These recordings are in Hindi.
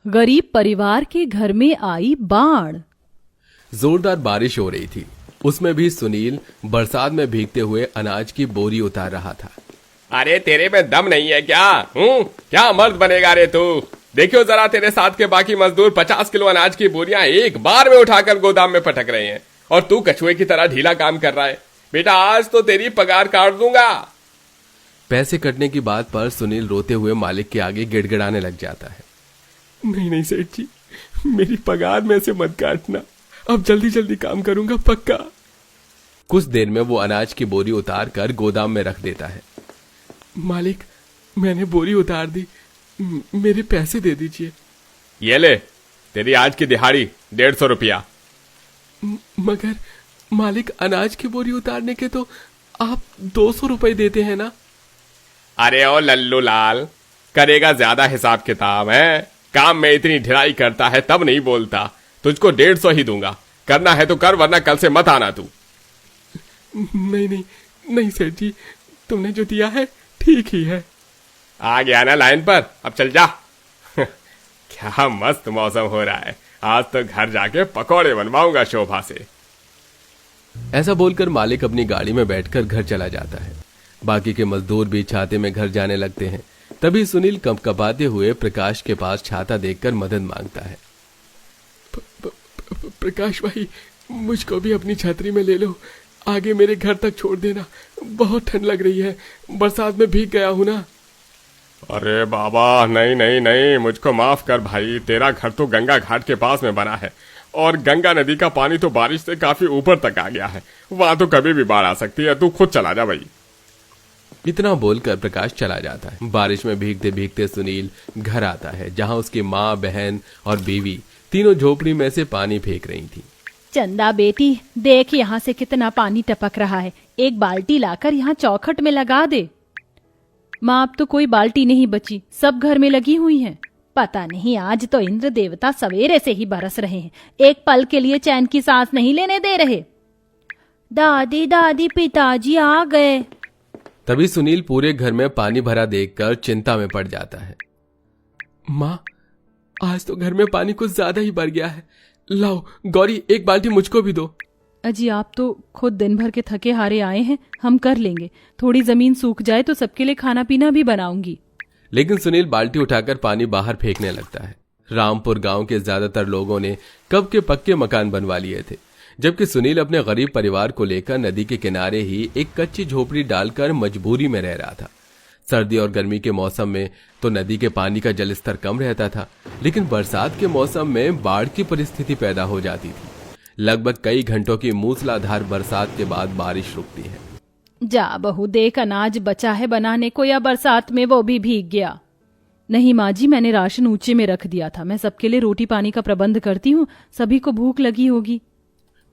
गरीब परिवार के घर में आई बाढ़। जोरदार बारिश हो रही थी। उसमें भी सुनील बरसात में भीगते हुए अनाज की बोरी उतार रहा था। अरे तेरे में दम नहीं है क्या? क्या मर्द बनेगा रे तू? देखियो जरा, तेरे साथ के बाकी मजदूर 50 किलो अनाज की बोरियां एक बार में उठाकर गोदाम में पटक रहे हैं और तू कछुए की तरह ढीला काम कर रहा है। बेटा, आज तो तेरी पगार काट दूंगा। पैसे कटने की बात पर सुनील रोते हुए मालिक के आगे गिड़गिड़ाने लग जाता है। नहीं नहीं सेठ जी, मेरी पगार में से मत काटना। अब जल्दी जल्दी काम करूंगा, पक्का। कुछ देर में वो अनाज की बोरी उतार कर गोदाम में रख देता है। मालिक, मैंने बोरी उतार दी, मेरे पैसे दे दीजिए। ये ले, तेरी आज की दिहाड़ी 150 रुपया। मगर मालिक, अनाज की बोरी उतारने के तो आप 200 रुपए देते हैं ना? अरे ओ लल्लू लाल, करेगा ज्यादा हिसाब किताब है? काम में इतनी ढिलाई करता है तब नहीं बोलता। तुझको 150 ही दूंगा। करना है तो कर, वरना कल से मत आना तू। नहीं नहीं नहीं सेठ जी, तुमने जो दिया है ठीक ही है। आ गया ना लाइन पर, अब चल जा। क्या मस्त मौसम हो रहा है, आज तो घर जाके पकौड़े बनवाऊंगा शोभा से। ऐसा बोलकर मालिक अपनी गाड़ी में बैठकर घर चला जाता है। बाकी के मजदूर भी छाते में घर जाने लगते हैं। तभी सुनील कंपकपाते हुए प्रकाश के पास छाता देखकर मदद मांगता है। प्रकाश भाई, मुझको भी अपनी छतरी में ले लो, आगे मेरे घर तक छोड़ देना। बहुत ठंड लग रही है, बरसात में भीग गया हूं ना। अरे बाबा, नहीं नहीं नहीं, मुझको माफ कर भाई। तेरा घर तो गंगा घाट के पास में बना है और गंगा नदी का पानी तो बारिश से काफी ऊपर तक आ गया है। वहां तो कभी भी बाढ़ आ सकती है। तू खुद चला जा भाई। इतना बोलकर प्रकाश चला जाता है। बारिश में भीगते भीगते सुनील घर आता है, जहां उसकी माँ, बहन और बीवी तीनों झोपड़ी में से पानी फेंक रही थी। चंदा बेटी, देख यहाँ से कितना पानी टपक रहा है। एक बाल्टी लाकर यहाँ चौखट में लगा दे। माँ, अब तो कोई बाल्टी नहीं बची, सब घर में लगी हुई हैं। पता नहीं, आज तो इंद्र देवता सवेरे से ही बरस रहे हैं, एक पल के लिए चैन की सांस नहीं लेने दे रहे। दादी दादी, पिताजी आ गए। तभी सुनील पूरे घर में पानी भरा देखकर चिंता में पड़ जाता है। माँ, आज तो घर में पानी कुछ ज्यादा ही भर गया है। लाओ गौरी, एक बाल्टी मुझको भी दो। अजी, आप तो खुद दिन भर के थके हारे आए हैं, हम कर लेंगे। थोड़ी जमीन सूख जाए तो सबके लिए खाना पीना भी बनाऊंगी। लेकिन सुनील बाल्टी उठाकर पानी बाहर फेंकने लगता है। रामपुर गांव के ज्यादातर लोगों ने कब के पक्के मकान बनवा लिए थे, जबकि सुनील अपने गरीब परिवार को लेकर नदी के किनारे ही एक कच्ची झोपड़ी डालकर मजबूरी में रह रहा था। सर्दी और गर्मी के मौसम में तो नदी के पानी का जलस्तर कम रहता था, लेकिन बरसात के मौसम में बाढ़ की परिस्थिति पैदा हो जाती थी। लगभग कई घंटों की मूसलाधार बरसात के बाद बारिश रुकती है। जा बहू, देख अनाज बचा है बनाने को, या बरसात में वो भी भीग गया। नहीं माँ जी, मैंने राशन ऊंचे में रख दिया था। मैं सबके लिए रोटी पानी का प्रबंध करती हूँ, सभी को भूख लगी होगी।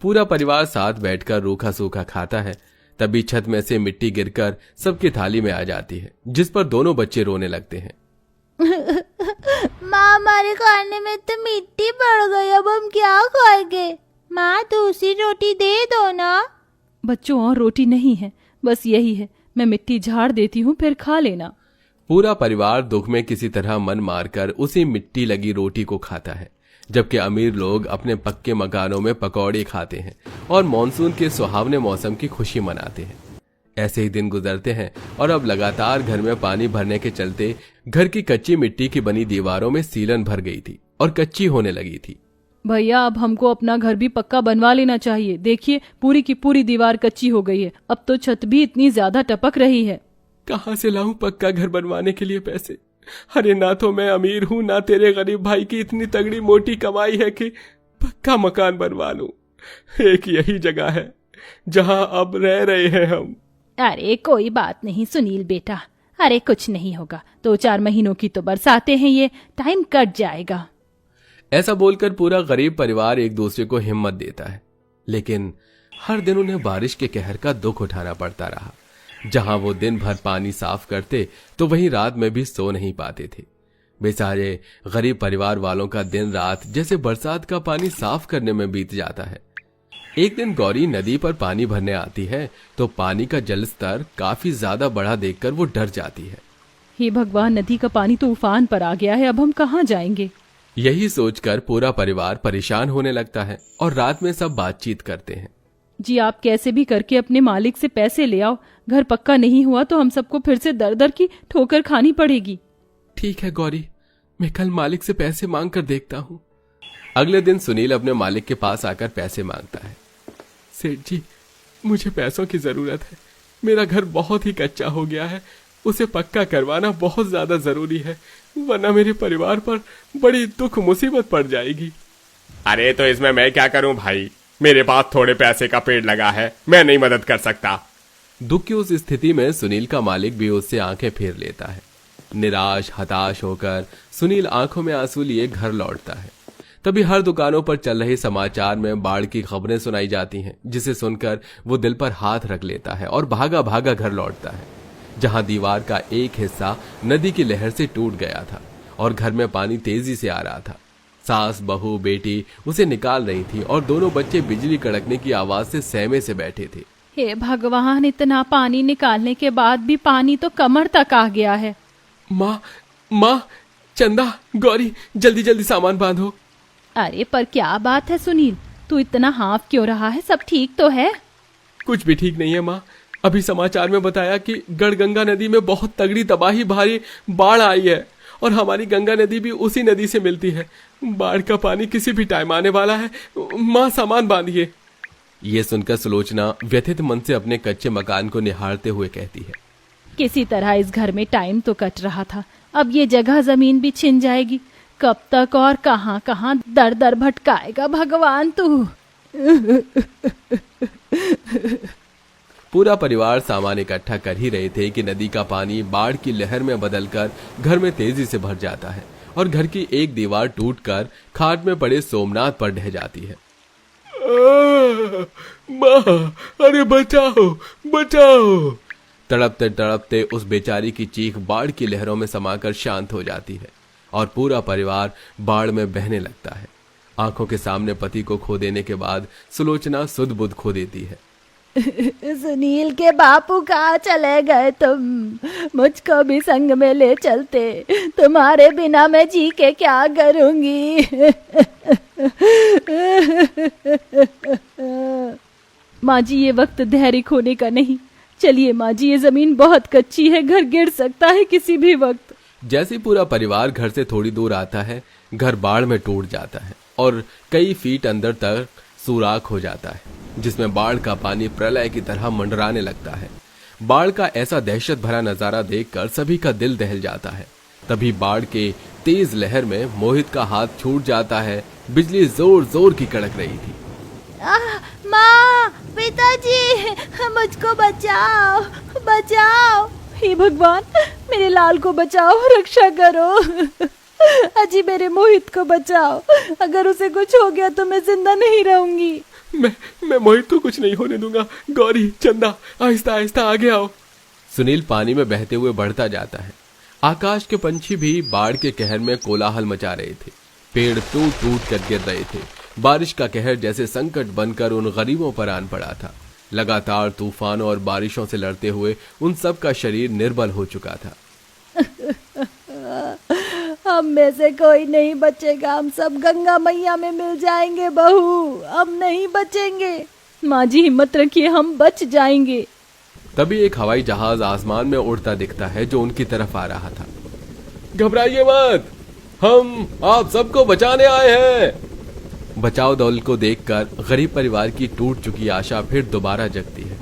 पूरा परिवार साथ बैठकर रूखा सूखा खाता है। तभी छत में से मिट्टी गिरकर सबकी थाली में आ जाती है, जिस पर दोनों बच्चे रोने लगते हैं। माँ, हमारे खाने में तो मिट्टी पड़ गई, अब हम क्या खाएंगे? माँ, दूसरी रोटी दे दो ना। बच्चों, और रोटी नहीं है, बस यही है। मैं मिट्टी झाड़ देती हूँ, फिर खा लेना। पूरा परिवार दुख में किसी तरह मन मारकर उसी मिट्टी लगी रोटी को खाता है, जबकि अमीर लोग अपने पक्के मकानों में पकौड़े खाते हैं और मॉनसून के सुहावने मौसम की खुशी मनाते हैं। ऐसे ही दिन गुजरते हैं और अब लगातार घर में पानी भरने के चलते घर की कच्ची मिट्टी की बनी दीवारों में सीलन भर गई थी और कच्ची होने लगी थी। भैया, अब हमको अपना घर भी पक्का बनवा लेना चाहिए। देखिए, पूरी की पूरी दीवार कच्ची हो गई है, अब तो छत भी इतनी ज्यादा टपक रही है। कहाँ से लाऊं पक्का घर बनवाने के लिए पैसे? अरे ना तो मैं अमीर हूं, ना तेरे गरीब भाई की इतनी तगड़ी मोटी कमाई है कि पक्का मकान बनवा लूं। एक यही जगह है जहां अब रह रहे हैं हम। अरे कोई बात नहीं सुनील बेटा, अरे कुछ नहीं होगा, 2-4 महीनों की तो बरसातें हैं, ये टाइम कट जाएगा। ऐसा बोलकर पूरा गरीब परिवार एक दूसरे को हिम्मत देता है, लेकिन हर दिन उन्हें बारिश के कहर का दुख उठाना पड़ता रहा। जहां वो दिन भर पानी साफ करते तो वहीं रात में भी सो नहीं पाते थे। बेचारे गरीब परिवार वालों का दिन रात जैसे बरसात का पानी साफ करने में बीत जाता है। एक दिन गौरी नदी पर पानी भरने आती है तो पानी का जलस्तर काफी ज्यादा बढ़ा देखकर वो डर जाती है। हे भगवान, नदी का पानी तो उफान पर आ गया है, अब हम कहाँ जाएंगे? यही सोचकर पूरा परिवार परेशान होने लगता है और रात में सब बातचीत करते हैं। जी आप कैसे भी करके अपने मालिक से पैसे ले आओ, घर पक्का नहीं हुआ तो हम सबको फिर से दर दर की ठोकर खानी पड़ेगी। ठीक है गौरी, मैं कल मालिक से पैसे मांग कर देखता हूँ। अगले दिन सुनील अपने मालिक के पास आकर पैसे मांगता है। सेठ जी, मुझे पैसों की जरूरत है। मेरा घर बहुत ही कच्चा हो गया है, उसे पक्का करवाना बहुत ज्यादा जरूरी है, वरना मेरे परिवार पर बड़ी दुख मुसीबत पड़ जाएगी। अरे तो इसमें मैं क्या करूं भाई, मेरे पास थोड़े पैसे का पेड़ लगा है, मैं नहीं मदद कर सकता। दुख की उस स्थिति में सुनील का मालिक भी उससे आंखें फेर लेता है। निराश हताश होकर सुनील आंखों में आंसू लिए घर लौटता है। तभी हर दुकानों पर चल रहे समाचार में बाढ़ की खबरें सुनाई जाती हैं, जिसे सुनकर वो दिल पर हाथ रख लेता है और भागा भागा घर लौटता है, जहां दीवार का एक हिस्सा नदी की लहर से टूट गया था और घर में पानी तेजी से आ रहा था। सास बहू बेटी उसे निकाल रही थी और दोनों बच्चे बिजली कड़कने की आवाज से सहमे से बैठे थे। हे भगवान, इतना पानी निकालने के बाद भी पानी तो कमर तक आ गया है। माँ, चंदा, गौरी, जल्दी जल्दी सामान बांधो। अरे पर क्या बात है सुनील, तू इतना हाँफ क्यों रहा है? सब ठीक तो है? कुछ भी ठीक नहीं है माँ। अभी समाचार में बताया कि गढ़गंगा नदी में बहुत तगड़ी तबाही भारी बाढ़ आई है और हमारी गंगा नदी भी उसी नदी से मिलती है। बाढ़ का पानी किसी भी टाइम आने वाला है। माँ, सामान बांधिए। ये सुनकर सुलोचना व्यथित मन से अपने कच्चे मकान को निहारते हुए कहती है, किसी तरह इस घर में टाइम तो कट रहा था, अब ये जगह जमीन भी छिन जाएगी। कब तक और कहां कहां दर दर भटकाएगा भगवान तू। पूरा परिवार सामान इकट्ठा कर ही रहे थे कि नदी का पानी बाढ़ की लहर में बदलकर घर में तेजी से भर जाता है और घर की एक दीवार टूटकर खाट में पड़े सोमनाथ पर ढह जाती है। माँ, अरे बचाओ बचाओ। तड़पते तड़पते उस बेचारी की चीख बाढ़ की लहरों में समाकर शांत हो जाती है और पूरा परिवार बाढ़ में बहने लगता है। आंखों के सामने पति को खो देने के बाद सुलोचना सुध बुध खो देती है। सुनील के बापू कहाँ चले गए तुम? मुझको भी संग में ले चलते, तुम्हारे बिना मैं जी के क्या करूंगी। माँ जी, ये वक्त धैर्य खोने का नहीं। चलिए माँ जी, ये जमीन बहुत कच्ची है, घर गिर सकता है किसी भी वक्त। जैसे पूरा परिवार घर से थोड़ी दूर आता है, घर बाढ़ में टूट जाता है और कई फीट अंदर तक सुराख हो जाता है, जिसमें बाढ़ का पानी प्रलय की तरह मंडराने लगता है। बाढ़ का ऐसा दहशत भरा नजारा देखकर सभी का दिल दहल जाता है। तभी बाढ़ के तेज लहर में मोहित का हाथ छूट जाता है। बिजली जोर जोर की कड़क रही थी। माँ, पिताजी, मुझको बचाओ बचाओ। हे भगवान, मेरे लाल को बचाओ, रक्षा करो। अजी, मेरे मोहित को बचाओ, अगर उसे कुछ हो गया तो मैं जिंदा नहीं रहूंगी। मैं मोहित को कुछ नहीं होने दूंगा। गौरी, चंदा, आहिस्ता आहिस्ता आगे आओ। सुनील पानी में बहते हुए बढ़ता जाता है। आकाश के पंछी भी बाढ़ के कहर में कोलाहल मचा रहे थे। पेड़ टूट टूट कर गिर रहे थे। बारिश का कहर जैसे संकट बनकर उन गरीबों पर आन पड़ा था। लगातार तूफानों और बारिशों से लड़ते हुए उन सब का शरीर निर्बल हो चुका था। हम में से कोई नहीं बचेगा, हम सब गंगा मैया में मिल जाएंगे बहू, हम नहीं बचेंगे। माँ जी, हिम्मत रखिए, हम बच जाएंगे। तभी एक हवाई जहाज आसमान में उड़ता दिखता है जो उनकी तरफ आ रहा था। घबराइए मत, हम आप सबको बचाने आए हैं। बचाव दल को देखकर गरीब परिवार की टूट चुकी आशा फिर दोबारा जगती है।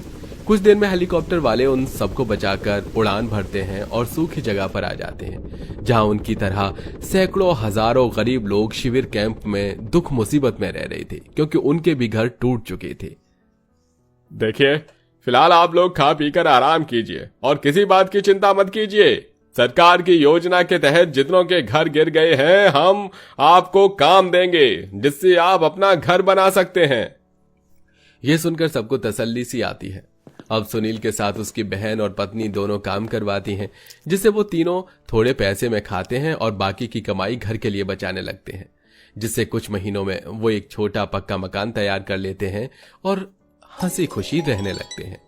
कुछ देर में हेलीकॉप्टर वाले उन सबको बचाकर उड़ान भरते हैं और सूखी जगह पर आ जाते हैं, जहां उनकी तरह सैकड़ों हजारों गरीब लोग शिविर कैंप में दुख मुसीबत में रह रहे थे, क्योंकि उनके भी घर टूट चुके थे। देखिए, फिलहाल आप लोग खा पीकर आराम कीजिए और किसी बात की चिंता मत कीजिए। सरकार की योजना के तहत जितनों के घर गिर गए हैं, हम आपको काम देंगे जिससे आप अपना घर बना सकते हैं। यह सुनकर सबको तसल्ली सी आती है। अब सुनील के साथ उसकी बहन और पत्नी दोनों काम करवाती हैं, जिससे वो तीनों थोड़े पैसे में खाते हैं और बाकी की कमाई घर के लिए बचाने लगते हैं, जिससे कुछ महीनों में वो एक छोटा पक्का मकान तैयार कर लेते हैं और हंसी खुशी रहने लगते हैं।